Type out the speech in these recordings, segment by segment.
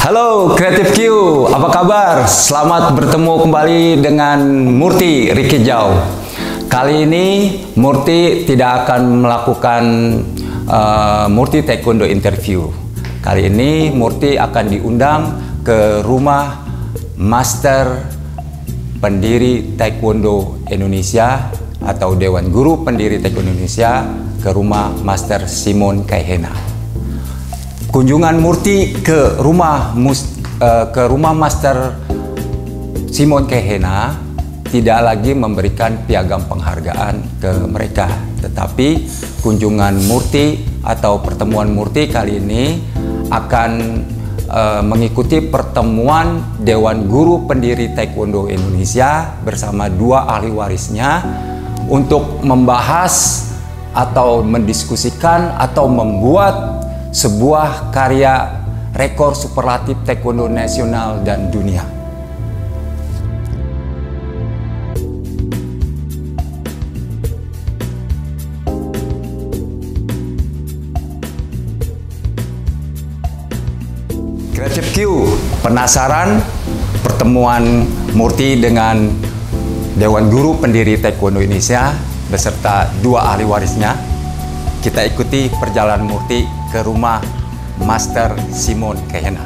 Halo Creative Q, apa kabar? Selamat bertemu kembali dengan Murti Rikijau. Kali ini Murti tidak akan melakukan Murti Taekwondo interview. Kali ini Murti akan diundang ke rumah Master Pendiri Taekwondo Indonesia atau Dewan Guru Pendiri Taekwondo Indonesia, ke rumah Master Simon Kaihena. Kunjungan Murti ke rumah Master Simon Kaihena tidak lagi memberikan piagam penghargaan ke mereka, tetapi kunjungan Murti atau pertemuan Murti kali ini akan mengikuti pertemuan Dewan Guru Pendiri Taekwondo Indonesia bersama dua ahli warisnya untuk membahas atau mendiskusikan atau membuat sebuah karya rekor superlatif taekwondo nasional dan dunia. Creative Q, penasaran pertemuan Murti dengan Dewan Guru Pendiri Taekwondo Indonesia beserta dua ahli warisnya? Kita ikuti perjalanan Murti ke rumah Master Simon Kaihena.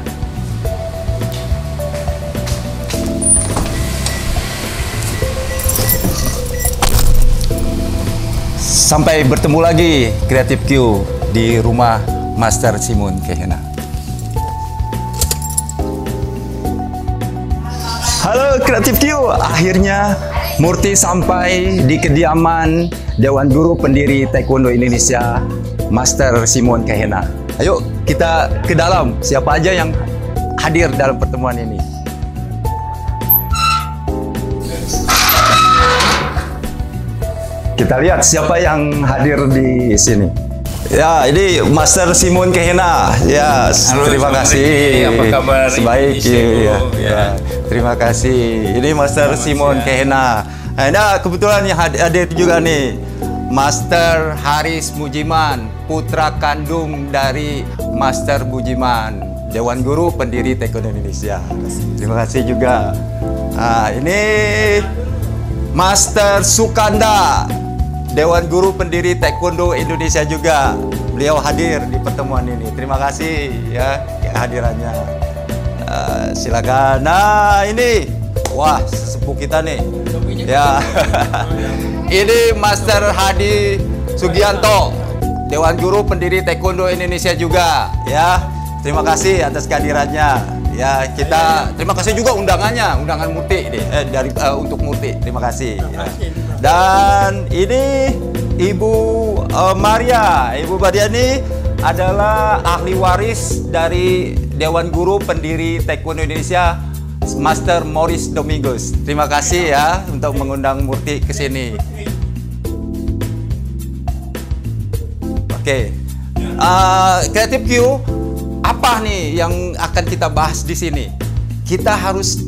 Sampai bertemu lagi Creative Q di rumah Master Simon Kaihena. Halo Creative Q, akhirnya Murti sampai di kediaman Dewan Guru Pendiri Taekwondo Indonesia, Master Simon Kaihena. Ayo kita ke dalam, siapa aja yang hadir dalam pertemuan ini. Kita lihat siapa yang hadir di sini. Ya, ini Master Simon Kaihena. Ya, halo, terima kasih. Apa kabar? Baik, ya. Terima kasih. Ini Master Simon Kaihena. Nah, kebetulan yang hadir juga nih Master Haris Mujiman, putra kandung dari Master Bujiman, Dewan Guru Pendiri Taekwondo Indonesia. Terima kasih juga. Nah, ini Master Sukanda, Dewan Guru Pendiri Taekwondo Indonesia juga. Beliau hadir di pertemuan ini. Terima kasih ya kehadirannya. Silakan. Nah, ini wah, sesepuh kita nih. Ya. Ini Master Hadi Sugianto, Dewan Guru Pendiri Taekwondo Indonesia juga, ya. Terima kasih atas kehadirannya. Ya, kita terima kasih juga undangannya, undangan Murti untuk Murti. Terima kasih. Ya. Dan ini Ibu Maria. Ibu Maria ini adalah ahli waris dari Dewan Guru Pendiri Taekwondo Indonesia, Master Morris Domingos. Terima kasih ya untuk mengundang Murti ke sini. Oke, Creative Q, apa nih yang akan kita bahas di sini? Kita harus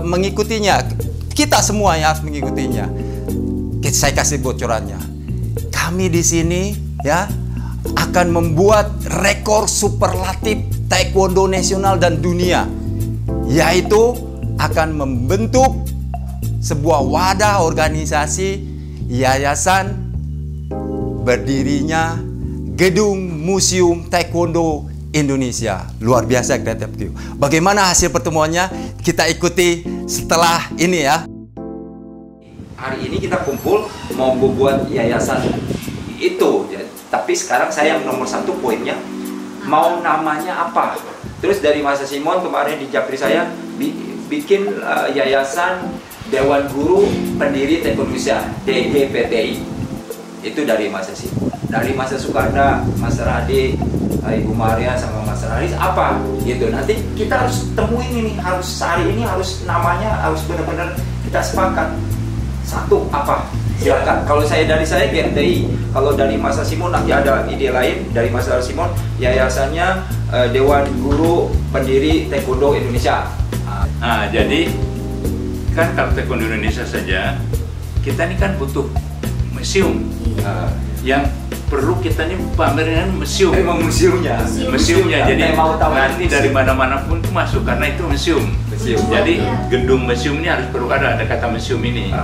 mengikutinya. Kita semua yang harus mengikutinya. Saya kasih bocorannya. Kami di sini ya akan membuat rekor superlatif taekwondo nasional dan dunia, yaitu akan membentuk sebuah wadah organisasi yayasan berdirinya Gedung Museum Taekwondo Indonesia. Luar biasa Creative Q. Bagaimana hasil pertemuannya? Kita ikuti setelah ini ya. Hari ini kita kumpul mau membuat yayasan itu ya. Tapi sekarang saya yang nomor satu poinnya mau namanya apa? Terus dari Master Simon kemarin di Japri saya bikin yayasan Dewan Guru Pendiri Taekwondo Indonesia, DGPTI. Itu dari Master Simon. Dari Master Sukanda, Master Hadi, Ibu Maria sama Master Haris apa? Gitu. Nanti kita harus temuin ini, harus hari ini harus namanya harus benar-benar kita sepakat. Satu apa? Silakan. Kalau dari saya GMTI, kalau dari Master Simon nanti ada ide lain dari Master Simon, yayasannya Dewan Guru Pendiri Taekwondo Indonesia. Nah, jadi kan kalau Taekwondo Indonesia saja, kita ini kan butuh museum yang perlu kita nih pamerin museum. Memang museumnya. Museumnya. Jadi mau tahu nanti dari mana-mana pun tuh masuk karena itu museum. Jadi gedung museum ini harus perlu ada kata museum ini.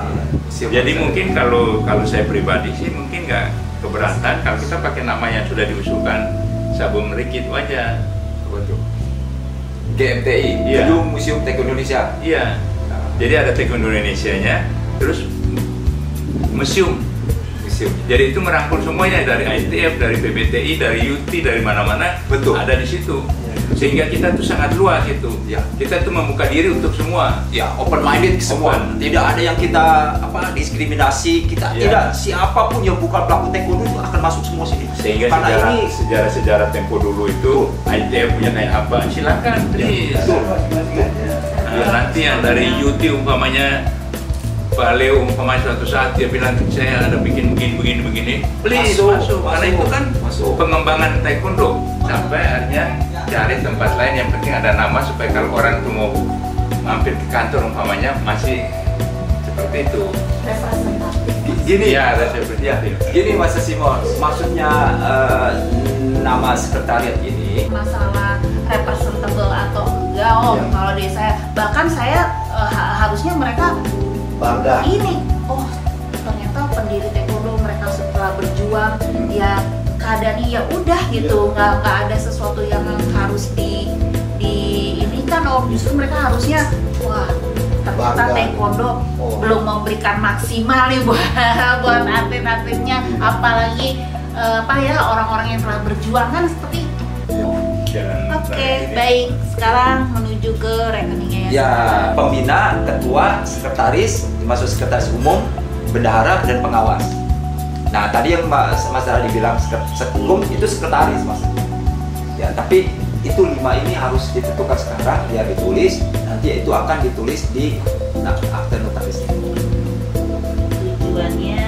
Jadi mungkin kalau saya pribadi sih mungkin nggak keberatan kalau kita pakai nama yang sudah diusulkan Sabum Meriki itu aja. Betul. GMTI, Iya. Gedung Museum Teko Indonesia. Iya. Jadi ada Taekwondo Indonesia-nya, terus museum. Jadi itu merangkul semuanya dari ITF, dari PBTI, dari UT, dari mana-mana. Betul. Ada di situ. Sehingga kita tuh sangat luas itu. Ya. Kita tuh membuka diri untuk semua. Ya, open minded semua. Open. Tidak ada yang kita diskriminasi. Kita Ya. tidak, siapapun yang bukan pelaku taekwondo itu akan masuk semua sini. Sehingga karena ini sejarah tempo dulu itu ITF punya kayak apa? Silakan, please. Nah, nanti yang dari UT umpamanya Pak Leo umpamanya suatu saat dia bilang saya ada bikin begini, please masuk. Karena itu kan pengembangan taekwondo sampai akhirnya cari tempat lain yang penting ada nama supaya kalau orang itu mau mampir ke kantor umpamanya masih seperti itu. Gini Ya, ada seperti ya, itu. gini Mas Simon, maksudnya nama sekretariat ini Masalah representable atau enggak, Ya. kalau di saya bahkan saya harusnya mereka bangga. ini, ternyata pendiri taekwondo mereka setelah berjuang ya keadaannya ya udah gitu, nggak ada sesuatu yang harus ini kan, justru mereka harusnya wah ternyata Bangga. taekwondo belum memberikan maksimal nih buat atlet-atletnya, apalagi orang-orang yang telah berjuang kan seperti itu. Oke, baik. Sekarang menuju ke rekeningnya ya. ya pembina, ketua, sekretaris, termasuk sekretaris umum, bendahara dan pengawas. Nah tadi yang Mas Radi bilang sekum itu sekretaris Mas. Ya tapi itu 5 ini harus ditentukan sekarang biar ditulis, nanti itu akan ditulis di akte notaris. Tujuannya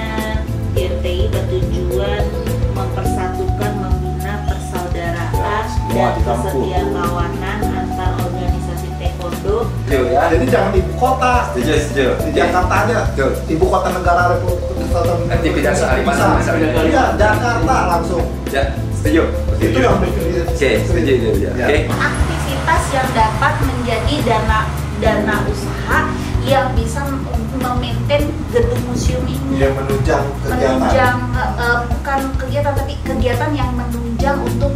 GMTI bertujuan mempersatukan, membina persaudaraan Semua dan dirangkul. kesetiakawanan antar organisasi taekwondo. Setuju ya? Jadi jangan ibu kota. Setuju. Di Jakarta aja. Betul. Ibu kota negara Republik Kesatuan Aktivitas Indonesia. misalnya. Iya, Jakarta langsung. Ya, setuju. Itu yang bikin. Oke, setuju itu ya. Ya. Oke. Aktivitas yang dapat menjadi dana usaha yang bisa memaintain gedung museum ini. Yang menunjang kegiatan. Menunjang bukan kegiatan tapi kegiatan yang menunjang untuk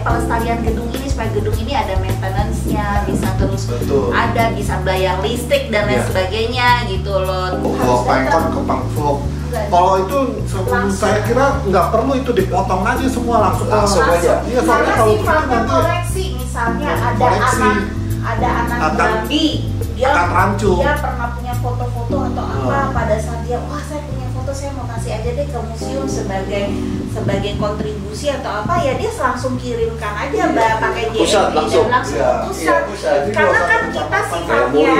pelestarian gedung ini supaya gedung ini ada maintenance-nya, bisa terus Betul. ada, bisa bayar listrik dan lain Ya. sebagainya gitu loh. Kalau pengkon ke pangflok. Kalau itu saya kira nggak perlu itu dipotong aja semua langsung. Langsung aja. Iya, soalnya Karena kalau sifatnya begitu nanti koleksi, misalnya ada koleksi. anak Akan- babi, dia akan rancu. dia pernah punya foto-foto atau apa, pada saat dia wah saya punya foto, saya mau kasih aja deh ke museum sebagai kontribusi atau apa, ya dia langsung kirimkan aja pakai JNE Pusat langsung. dan langsung Iya. ke pusat. Iya, pusat. Jadi Karena nggak kan usah kita campur-campur. sifatnya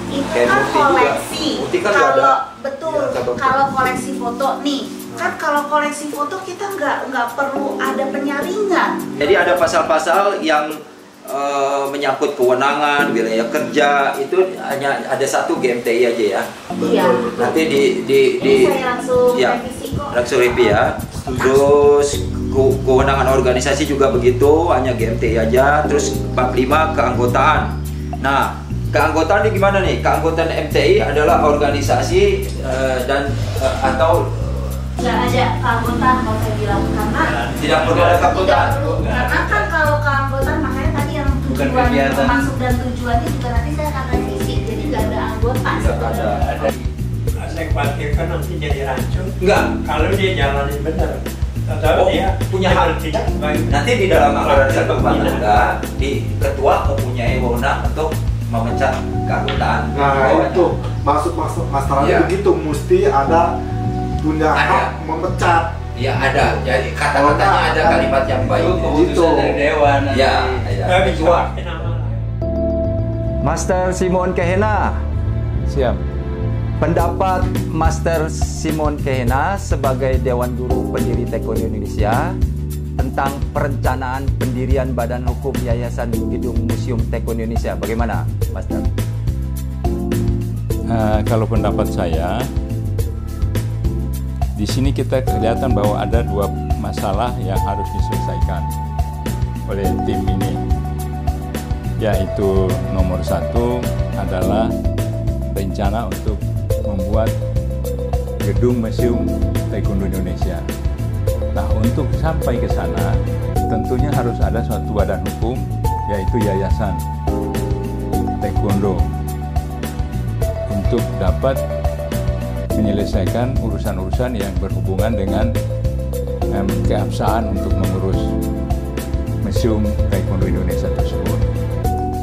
itu Kayak kan Mufti juga. koleksi. Mufti kan Kalau ada. betul, Iya, cabang. kalau koleksi foto nih, kan kalau koleksi foto kita nggak perlu ada penyaringan. Jadi ada pasal-pasal yang menyangkut kewenangan, wilayah kerja itu hanya ada satu GMTI aja ya. Iya. Nanti Ini saya langsung ya, revisi kok. langsung review ya. Terus kewenangan organisasi juga begitu, hanya GMTI aja. Terus bab 5 keanggotaan. Nah, keanggotaan ini gimana nih? Keanggotaan MTI adalah organisasi dan atau Nggak ada keanggotaan kalau saya bilang, karena tidak perlu ada tidak keanggotaan. perlu, karena kan kalau keanggotaan makanya tadi yang tujuan kegiatan. masuk dan tujuannya juga nanti saya akan revisi, jadi nggak ada anggota Tidak ada. Saya khawatirkan nanti jadi rancu Enggak. kalau dia jalanin benar. Atau Oh, dia punya hak. tidak sebagai Nanti di dalam anggaran satu rumah tangga, di ketua mempunyai wewenang untuk memecat keanggotaan. Nah Bawahnya. itu maksud masalahnya Iya. begitu, mesti ada punya Ada. hak memecat. Ya ada. Jadi kata-katanya ada kalimat yang baik. Gitu. Dewan. Ya, nggak bisa pakai nama. Master Simon Kehena. Siap. Pendapat Master Simon Kehena sebagai Dewan Guru Pendiri Taekwondo Indonesia tentang perencanaan pendirian Badan Hukum Yayasan Gedung Museum Taekwondo Indonesia. Bagaimana, Master? Kalau pendapat saya, di sini kita kelihatan bahwa ada dua masalah yang harus diselesaikan oleh tim ini, yaitu nomor satu adalah rencana untuk membuat gedung Museum Taekwondo Indonesia. Nah, untuk sampai ke sana tentunya harus ada suatu badan hukum, yaitu Yayasan Taekwondo, untuk dapat menyelesaikan urusan-urusan yang berhubungan dengan keabsahan untuk mengurus Museum Taekwondo Indonesia tersebut.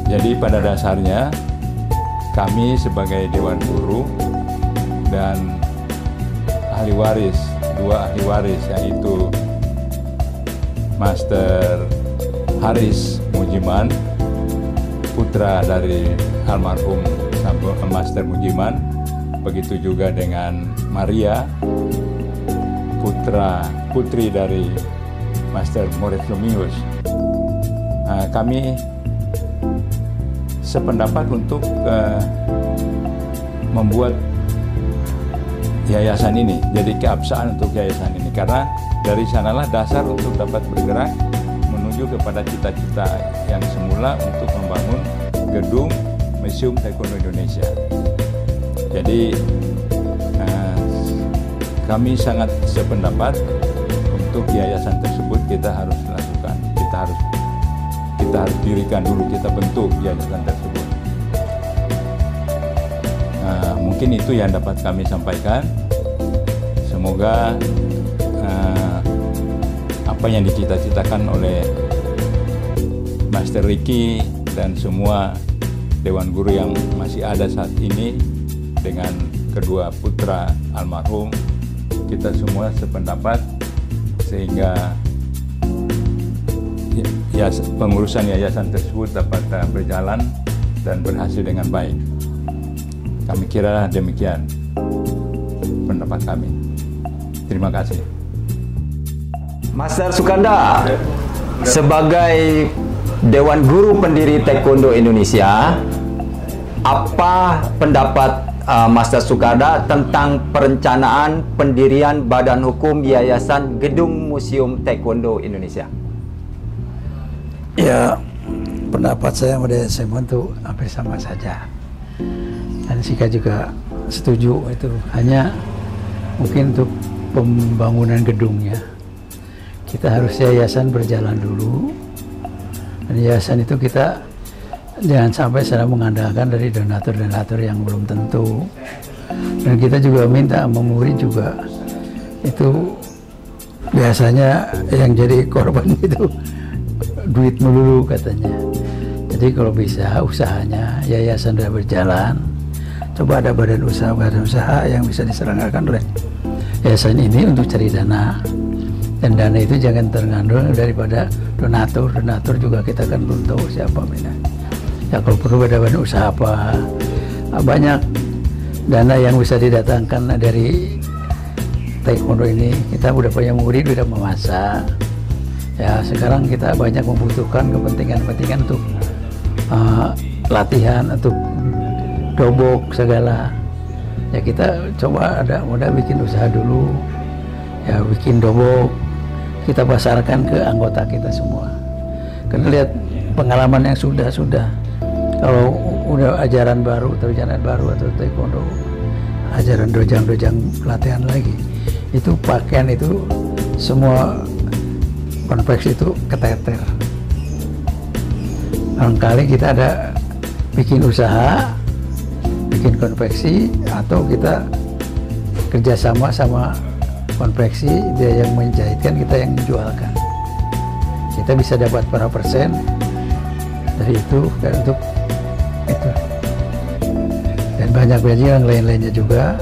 Jadi pada dasarnya kami sebagai Dewan Guru dan ahli waris, dua ahli waris, yaitu Master Haris Mujiman, putra dari almarhum Master Mujiman, begitu juga dengan Maria, putri dari Master Moritz Lumius. Kami sependapat untuk membuat yayasan ini, jadi keabsahan untuk yayasan ini, karena dari sanalah dasar untuk dapat bergerak menuju kepada cita-cita yang semula untuk membangun gedung Museum Taekwondo Indonesia. Jadi kami sangat sependapat untuk yayasan tersebut kita harus lakukan, kita harus dirikan dulu, kita bentuk yayasan tersebut. Mungkin itu yang dapat kami sampaikan. Semoga apa yang dicita-citakan oleh Master Ricky dan semua Dewan Guru yang masih ada saat ini dengan kedua putra almarhum, kita semua sependapat sehingga pengurusan yayasan tersebut dapat berjalan dan berhasil dengan baik. Kami kira demikian pendapat kami. Terima kasih. Master Sukanda, sebagai Dewan Guru Pendiri Taekwondo Indonesia, apa pendapat Master Sukanda tentang perencanaan pendirian Badan Hukum Yayasan Gedung Museum Taekwondo Indonesia? Ya, pendapat saya pada Simon itu hampir sama saja. Dan Sika juga setuju itu. Hanya mungkin untuk pembangunan gedungnya, kita harus yayasan berjalan dulu. Dan yayasan itu kita jangan sampai sedang mengandalkan dari donatur-donatur yang belum tentu. Dan kita juga minta memuri juga, itu biasanya yang jadi korban itu duit melulu katanya. Jadi kalau bisa usahanya yayasan sudah berjalan, coba ada badan usaha yang bisa diselenggarakan oleh yayasan ini untuk cari dana. Dan dana itu jangan tergantung daripada donatur juga kita kan belum tahu siapa minat. Ya kalau perlu ada badan usaha apa, banyak dana yang bisa didatangkan dari Taekwondo ini. Kita udah punya murid, udah memasak. Ya sekarang kita banyak membutuhkan kepentingan untuk latihan, untuk dobok segala. Ya kita coba ada mudah bikin usaha dulu. Ya bikin dobok, kita pasarkan ke anggota kita semua. Karena lihat pengalaman yang sudah. Kalau udah ajaran baru atau Taekwondo, ajaran dojang pelatihan lagi, itu pakaian itu semua konveksi itu keteter. Barangkali kita ada bikin usaha, bikin konveksi, atau kita kerjasama sama konveksi, dia yang menjahitkan, kita yang menjualkan. Kita bisa dapat berapa persen dari itu dan untuk itu. Dan banyak yang lain-lainnya juga.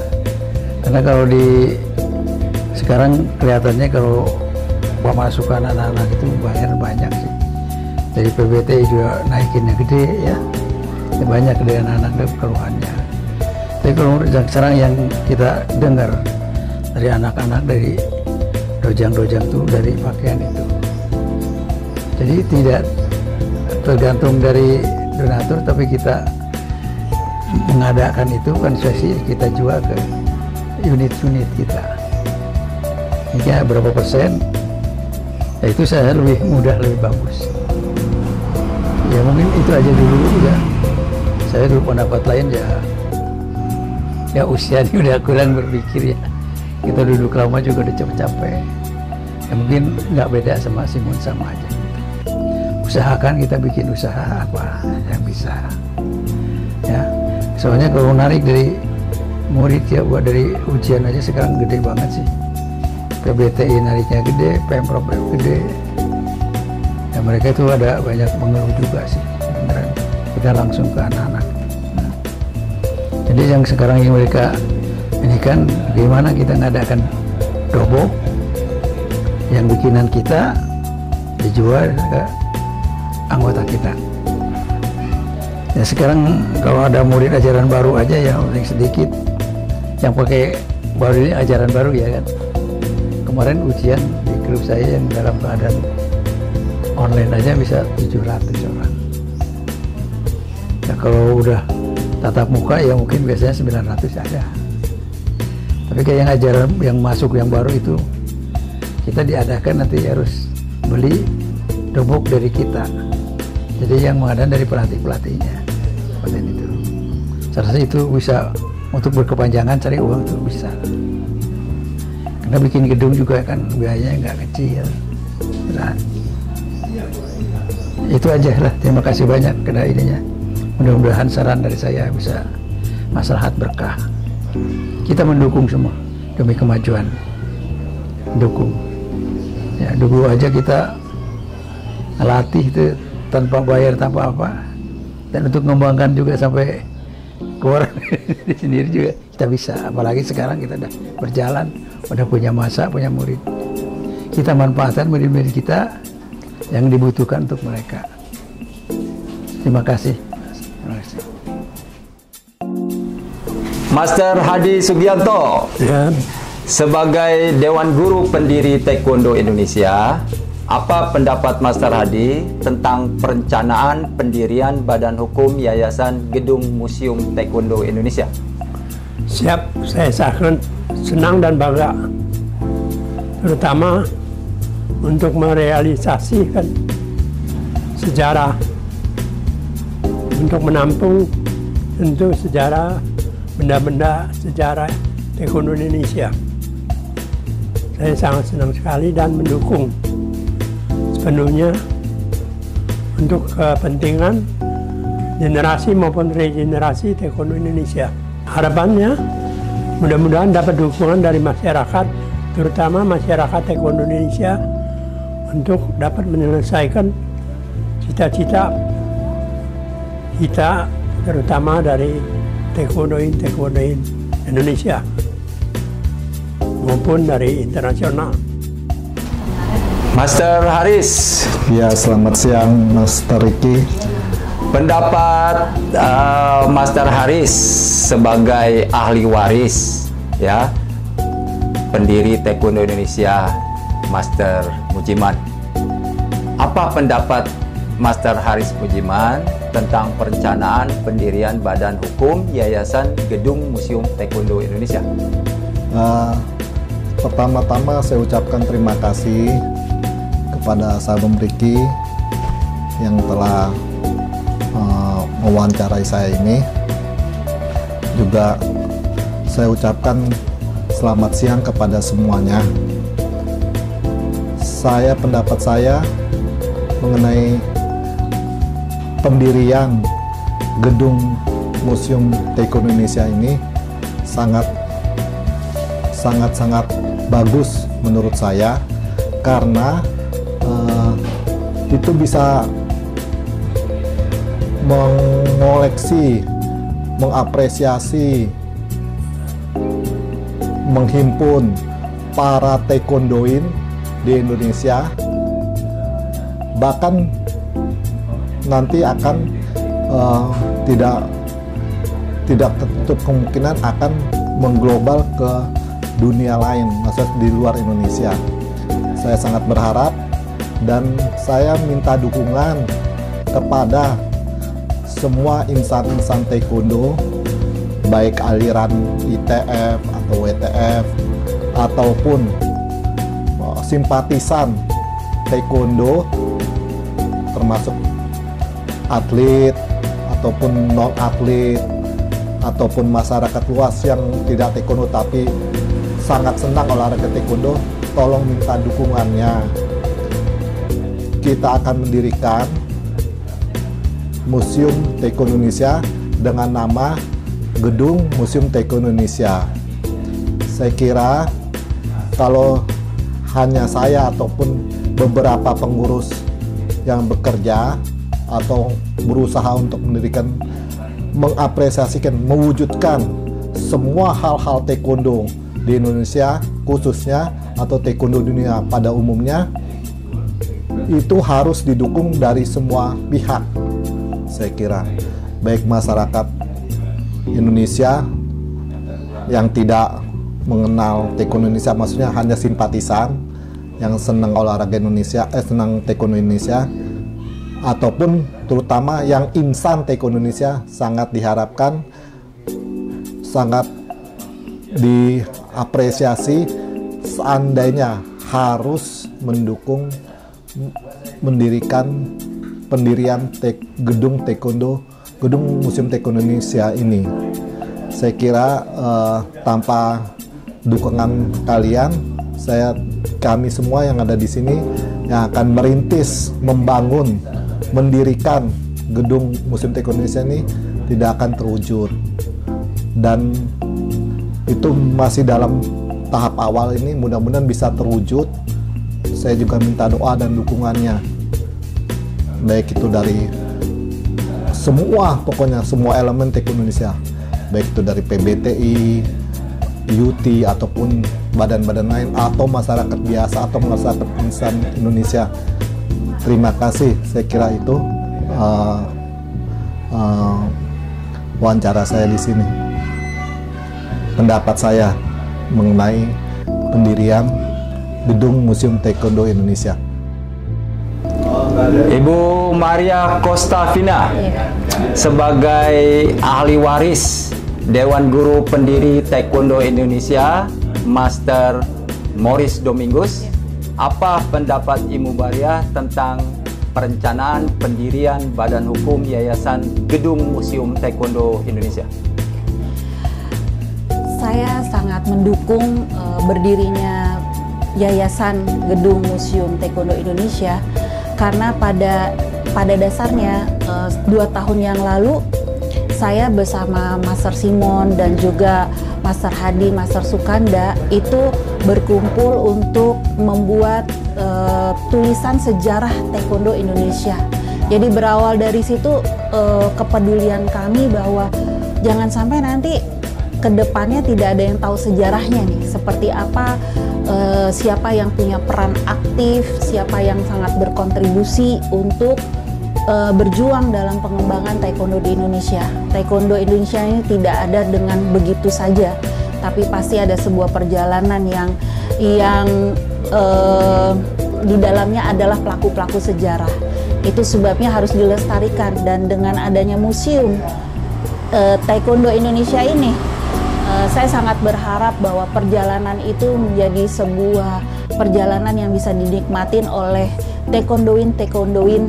Karena kalau di sekarang kelihatannya kalau pemasukan anak-anak itu bayar banyak sih. Dari PBT juga naikinnya gede ya. Banyak dari anak-anak keluhannya. Tapi kalau sekarang yang kita dengar dari anak-anak, dari dojang-dojang itu, dari pakaian itu. Jadi tidak tergantung dari donatur, tapi kita mengadakan itu kan sesi kita jual ke unit-unit kita. tekniknya berapa persen, ya itu saya lebih mudah, lebih bagus. Ya mungkin itu aja dulu ya. Saya dulu pendapat lain ya usia ini udah kurang berpikir ya. Kita duduk lama juga udah capek-capek. Ya mungkin nggak beda sama Simon, sama aja. Usahakan kita bikin usaha apa yang bisa. Ya, soalnya kalau narik dari murid ya, buat dari ujian aja sekarang gede banget sih. PBTI nariknya gede, Pemprov gede. Ya mereka itu ada banyak pengeluh juga sih. Beneran. Kita langsung ke anak-anak. Nah, jadi yang sekarang yang mereka ini kan bagaimana kita ngadakan robot yang bikinan kita dijual ke anggota kita. Ya sekarang kalau ada murid ajaran baru aja yang paling sedikit yang pakai baru ini ajaran baru ya kan. Kemarin ujian di grup saya yang dalam keadaan online aja bisa 700 orang. Ya kalau udah tatap muka ya mungkin biasanya 900 ada. Tapi kayak yang ajaran yang masuk yang baru itu kita diadakan nanti harus beli robot dari kita. Jadi yang mengadakan dari pelatih-pelatihnya. Seperti itu. Saya rasa itu bisa untuk berkepanjangan cari uang itu bisa. Karena bikin gedung juga kan biayanya nggak kecil. Nah, itu aja lah. Terima kasih banyak karena ininya. Mudah-mudahan saran dari saya bisa maslahat berkah. Kita mendukung semua demi kemajuan. Dukung. Ya, dulu aja kita latih itu tanpa bayar, tanpa apa. Dan untuk mengembangkan juga sampai keluar di sendiri juga kita bisa. Apalagi sekarang kita udah berjalan, udah punya masa, punya murid. Kita manfaatkan murid-murid kita yang dibutuhkan untuk mereka. Terima kasih. Terima kasih. Master Hadi Sugianto, Ya, sebagai Dewan Guru Pendiri Taekwondo Indonesia, apa pendapat Master Hadi tentang perencanaan pendirian Badan Hukum Yayasan Gedung Museum Taekwondo Indonesia? siap, saya sangat senang dan bangga, terutama untuk merealisasikan sejarah, untuk menampung tentu sejarah, benda-benda sejarah Taekwondo Indonesia. Saya sangat senang sekali dan mendukung sepenuhnya untuk kepentingan generasi maupun regenerasi Taekwondo Indonesia. Harapannya mudah-mudahan dapat dukungan dari masyarakat, terutama masyarakat Taekwondo Indonesia, untuk dapat menyelesaikan cita-cita kita, terutama dari Taekwondoin Indonesia maupun dari internasional. Master Haris, Ya, selamat siang Master Ricky. pendapat Master Haris sebagai ahli waris ya pendiri Taekwondo Indonesia, Master Mujiman. Apa pendapat Master Haris Mujiman tentang perencanaan pendirian Badan Hukum Yayasan Gedung Museum Taekwondo Indonesia? Pertama-tama saya ucapkan terima kasih kepada Sabung Ricky yang telah mewawancarai saya ini. Juga saya ucapkan selamat siang kepada semuanya. Pendapat saya mengenai pendirian Gedung Museum Taekwondo Indonesia ini sangat bagus menurut saya, karena itu bisa mengoleksi, mengapresiasi, menghimpun para taekwondoin di Indonesia, bahkan nanti akan tidak tertutup kemungkinan akan mengglobal ke dunia lain, maksudnya di luar Indonesia. Saya sangat berharap dan saya minta dukungan kepada semua insan-insan taekwondo, baik aliran ITF atau WTF ataupun simpatisan taekwondo, termasuk atlet ataupun non atlet ataupun masyarakat luas yang tidak taekwondo tapi sangat senang olahraga taekwondo, tolong minta dukungannya. Kita akan mendirikan Museum Taekwondo Indonesia dengan nama Gedung Museum Taekwondo Indonesia. Saya kira kalau hanya saya ataupun beberapa pengurus yang bekerja atau berusaha untuk mendirikan, mengapresiasikan, mewujudkan semua hal-hal taekwondo di Indonesia khususnya atau taekwondo dunia pada umumnya, itu harus didukung dari semua pihak. Saya kira baik masyarakat Indonesia yang tidak mengenal taekwondo Indonesia, maksudnya hanya simpatisan yang senang olahraga Indonesia, senang taekwondo Indonesia, ataupun terutama yang insan taekwondo Indonesia, sangat diharapkan, sangat diapresiasi seandainya harus mendukung mendirikan pendirian gedung taekwondo, gedung Museum Taekwondo Indonesia ini. Saya kira tanpa dukungan kalian, kami semua yang ada di sini yang akan merintis, membangun, mendirikan gedung Museum Taekwondo Indonesia ini tidak akan terwujud. Dan itu masih dalam tahap awal ini, mudah-mudahan bisa terwujud. Saya juga minta doa dan dukungannya, baik itu dari semua, pokoknya semua elemen taekwondo Indonesia, baik itu dari PBTI, UT ataupun badan-badan lain atau masyarakat biasa atau masyarakat insan Indonesia. Terima kasih. Saya kira itu wawancara saya di sini, pendapat saya mengenai pendirian Gedung Museum Taekwondo Indonesia. Ibu Maria Costafina sebagai ahli waris Dewan Guru Pendiri Taekwondo Indonesia, Master Morris Domingus, apa pendapat Ibu Maria tentang perencanaan pendirian Badan Hukum Yayasan Gedung Museum Taekwondo Indonesia? Saya sangat mendukung berdirinya Yayasan Gedung Museum Taekwondo Indonesia, karena pada dasarnya 2 tahun yang lalu saya bersama Master Simon dan juga Master Hadi, Master Sukanda itu berkumpul untuk membuat tulisan sejarah Taekwondo Indonesia. Jadi berawal dari situ kepedulian kami bahwa jangan sampai nanti kedepannya tidak ada yang tahu sejarahnya nih, seperti apa, siapa yang punya peran aktif, siapa yang sangat berkontribusi untuk berjuang dalam pengembangan taekwondo di Indonesia. Taekwondo Indonesia ini tidak ada dengan begitu saja, tapi pasti ada sebuah perjalanan yang di dalamnya adalah pelaku-pelaku sejarah. Itu sebabnya harus dilestarikan, dan dengan adanya museum Taekwondo Indonesia ini, saya sangat berharap bahwa perjalanan itu menjadi sebuah perjalanan yang bisa dinikmatin oleh taekwondoin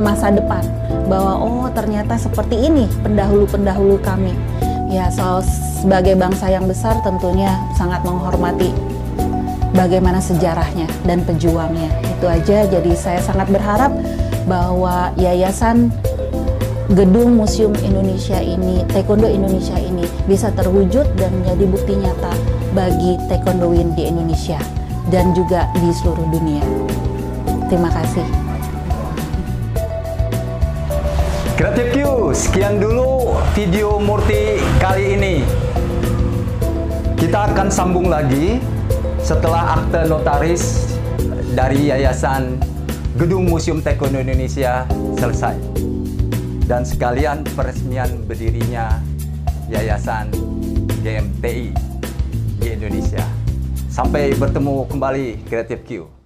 masa depan, bahwa oh ternyata seperti ini pendahulu-pendahulu kami. Ya, sebagai bangsa yang besar tentunya sangat menghormati bagaimana sejarahnya dan pejuangnya. Itu aja, jadi saya sangat berharap bahwa Yayasan Gedung Museum Indonesia ini, Taekwondo Indonesia ini bisa terwujud dan menjadi bukti nyata bagi taekwondoin di Indonesia dan juga di seluruh dunia. Terima kasih. Creative Q, sekian dulu video Murti kali ini. Kita akan sambung lagi setelah akte notaris dari Yayasan Gedung Museum Taekwondo Indonesia selesai, dan sekalian peresmian berdirinya Yayasan GMTI di Indonesia. Sampai bertemu kembali Creative Q.